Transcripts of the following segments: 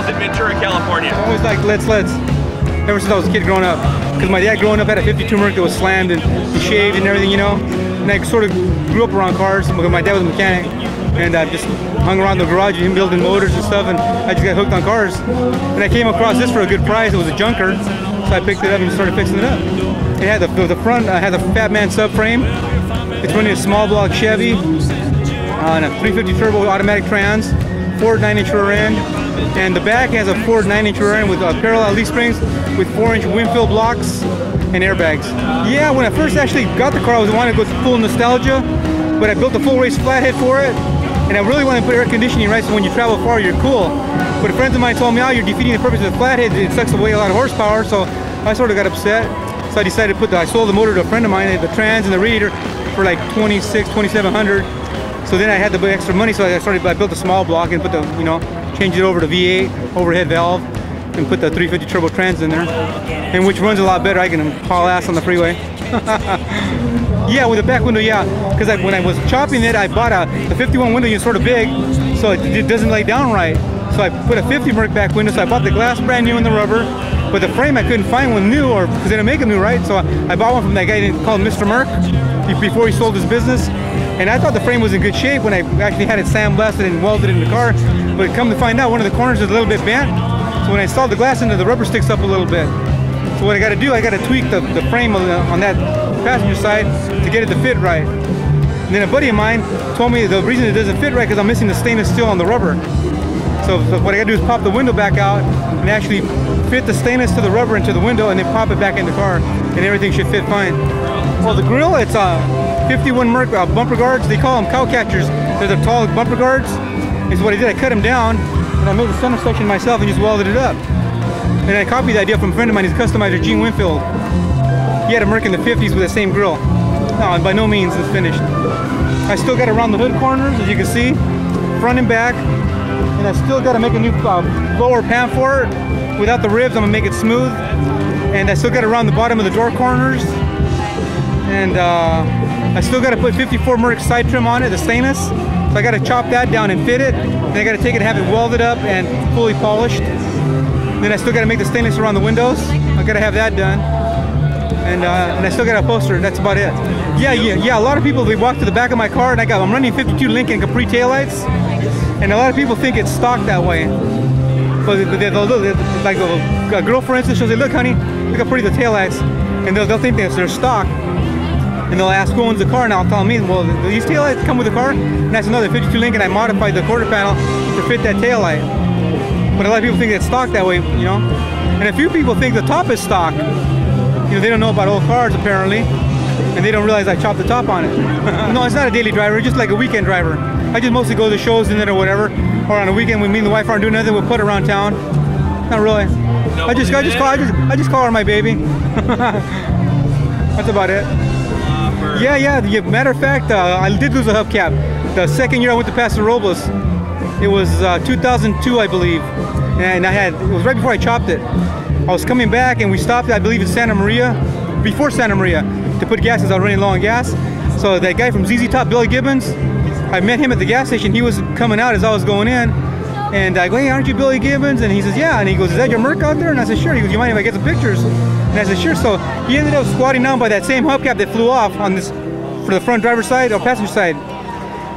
in Ventura, California? Always like let's. Ever since I was a kid growing up. Because my dad growing up had a 52 Merc that was slammed and he shaved and everything, you know. And I sort of grew up around cars because my dad was a mechanic. And I just hung around the garage and him building motors and stuff, and I just got hooked on cars. And I came across this for a good price. It was a junker, so I picked it up and started fixing it up. It had the front had a Fat Man subframe. It's running a small block Chevy on a 350 turbo automatic trans, Ford 9-inch rear end, and the back has a Ford 9-inch rear end with parallel leaf springs with 4-inch Winfield blocks and airbags. Yeah, when I first actually got the car, I was wanting to go full nostalgia, but I built a full race flathead for it. And I really want to put air conditioning right so when you travel far, you're cool. But friends of mine told me, oh, you're defeating the purpose of the flathead. It sucks away a lot of horsepower. So I sort of got upset. So I decided to I sold the motor to a friend of mine, the trans and the radiator, for like $2,700. So then I had the extra money, so I built a small block and put the, you know, changed it over to V8, overhead valve, and put the 350 turbo trans in there. And which runs a lot better. I can haul ass on the freeway. Yeah, with the back window, yeah. Because when I was chopping it, I bought the 51 window unit sort of big, so it doesn't lay down right. So I put a 50 Merc back window, so I bought the glass brand new in the rubber, but the frame I couldn't find one new, or because they didn't make them new, right? So I bought one from that guy called Mr. Merc before he sold his business. And I thought the frame was in good shape when I actually had it sandblasted and welded in the car. But come to find out, one of the corners is a little bit bent. So when I installed the glass in there, the rubber sticks up a little bit. So what I got to do, I got to tweak the frame on that passenger side to get it to fit right. And then a buddy of mine told me the reason it doesn't fit right because I'm missing the stainless steel on the rubber. So what I got to do is pop the window back out and actually fit the stainless to the rubber into the window and then pop it back in the car, and everything should fit fine. Well, the grill, it's 51 Merc bumper guards. They call them cow catchers. They're the tall bumper guards. Is what I did. I cut them down and I made the center section myself and just welded it up. And I copied the idea from a friend of mine. He's a customizer, Gene Winfield. He had a Merc in the 50s with the same grill. No, by no means it's finished. I still got to round the hood corners, as you can see, front and back. And I still got to make a new lower pan for it. Without the ribs, I'm going to make it smooth. And I still got to round the bottom of the door corners. And I still got to put 54 Merc side trim on it, the stainless. So I got to chop that down and fit it. Then I got to take it and have it welded up and fully polished. Then I still got to make the stainless around the windows. I got to have that done. And I still got a poster. That's about it. Yeah. A lot of people, they walk to the back of my car, and I'm running 52 Lincoln Capri taillights, and a lot of people think it's stock that way. But they'll look, like a girl, for instance, she'll say, "Look, honey, look how pretty the taillights," and they'll think they're stock. And they'll ask who owns the car, and I'll tell me, well, these taillights come with the car. And that's another 52 Lincoln. I modified the quarter panel to fit that taillight. But a lot of people think it's stock that way, you know. And a few people think the top is stock. You know, they don't know about old cars apparently, and they don't realize I chopped the top on it. No, it's not a daily driver, it's just like a weekend driver. I just mostly go to shows and then or whatever, or on a weekend when me and the wife aren't doing nothing, we'll put it around town. Not really. I just call her my baby. That's about it. Yeah. Matter of fact, I did lose a hubcap. The second year I went to Paso Robles, it was 2002, I believe, and it was right before I chopped it. I was coming back and we stopped, I believe, in Santa Maria, before Santa Maria, to put gas because I was running low on gas. So that guy from ZZ Top, Billy Gibbons, I met him at the gas station. He was coming out as I was going in, and I go, "Hey, aren't you Billy Gibbons?" And he says, "Yeah." And he goes, "Is that your Merc out there?" And I said, "Sure." He goes, "You mind if I get some pictures?" And I said, "Sure." So he ended up squatting down by that same hubcap that flew off on this, for the front driver's side or passenger side.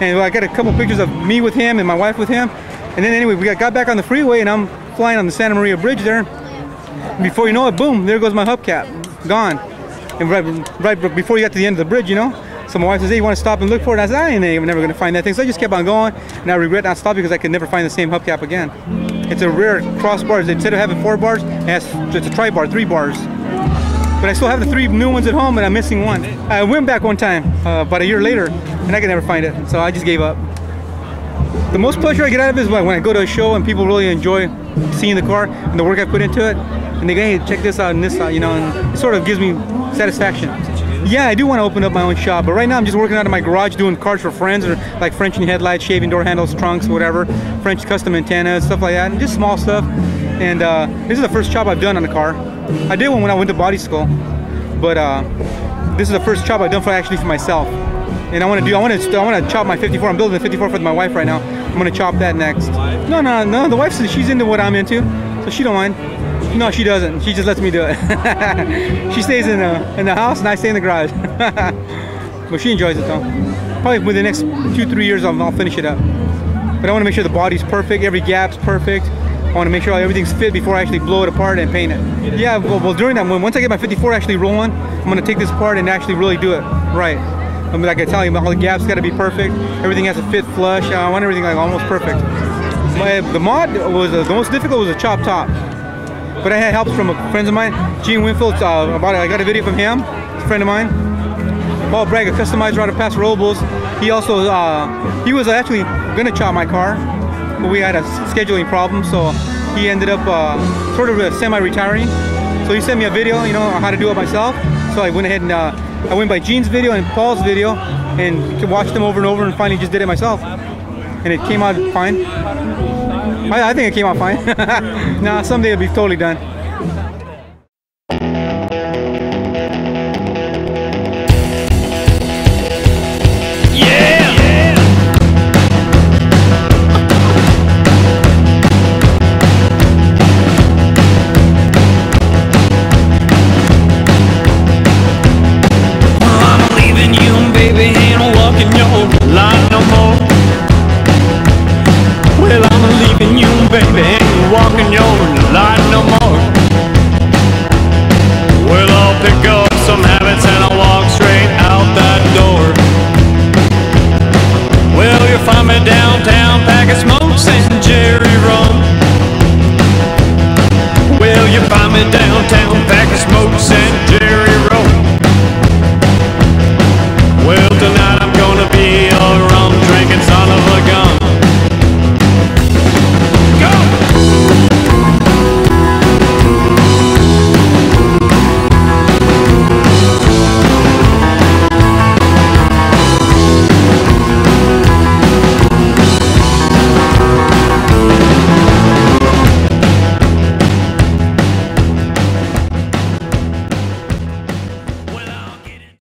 And I got a couple pictures of me with him and my wife with him. And then anyway, we got back on the freeway, and I'm flying on the Santa Maria Bridge there. Before you know it, boom, there goes my hubcap, gone. And right before you got to the end of the bridge, you know. So my wife says, "Hey, you want to stop and look for it?" And I said, "I ain't never going to find that thing." So I just kept on going, and I regret not stopping because I could never find the same hubcap again. It's a rare crossbar. Instead of having 4 bars, it's a tri-bar, 3 bars. But I still have the 3 new ones at home, and I'm missing one. I went back one time, about a year later, and I could never find it. So I just gave up. The most pleasure I get out of it is when I go to a show and people really enjoy seeing the car and the work I put into it. And they go, "Hey, check this out and this out," you know, and it sort of gives me satisfaction. Yeah, I do want to open up my own shop, but right now I'm just working out of my garage doing cars for friends, or like Frenching headlights, shaving door handles, trunks, whatever, French custom antennas, stuff like that, and just small stuff. And this is the first job I've done on a car. I did one when I went to body school, but this is the first job I've done actually for myself. And I want to chop my 54. I'm building a 54 for my wife right now. I'm gonna chop that next. No. The wife says she's into what I'm into, so she don't mind. No, she doesn't. She just lets me do it. She stays in the house, and I stay in the garage. But she enjoys it though. Probably within the next 2-3 years, I'll finish it up. But I want to make sure the body's perfect, every gap's perfect. I want to make sure everything's fit before I actually blow it apart and paint it. Yeah, well during that, once I get my 54 actually rolling, I'm going to take this apart and actually really do it right. I mean, like I tell you, all the gaps got to be perfect. Everything has to fit flush. I want everything like almost perfect. The mod was the most difficult was a chop top. But I had help from friends of mine. Gene Winfield, I got a video from him, a friend of mine. Paul Bragg, a customizer out of Paso Robles. He also, he was actually gonna chop my car, but we had a scheduling problem, so he ended up sort of semi-retiring. So he sent me a video, you know, on how to do it myself. So I went ahead and I went by Gene's video and Paul's video and watched them over and over and finally just did it myself. And it came out fine. I think it came out fine. Nah, someday it'll be totally done. Downtown, pack of smokes and Jerry rum. Well, you find me down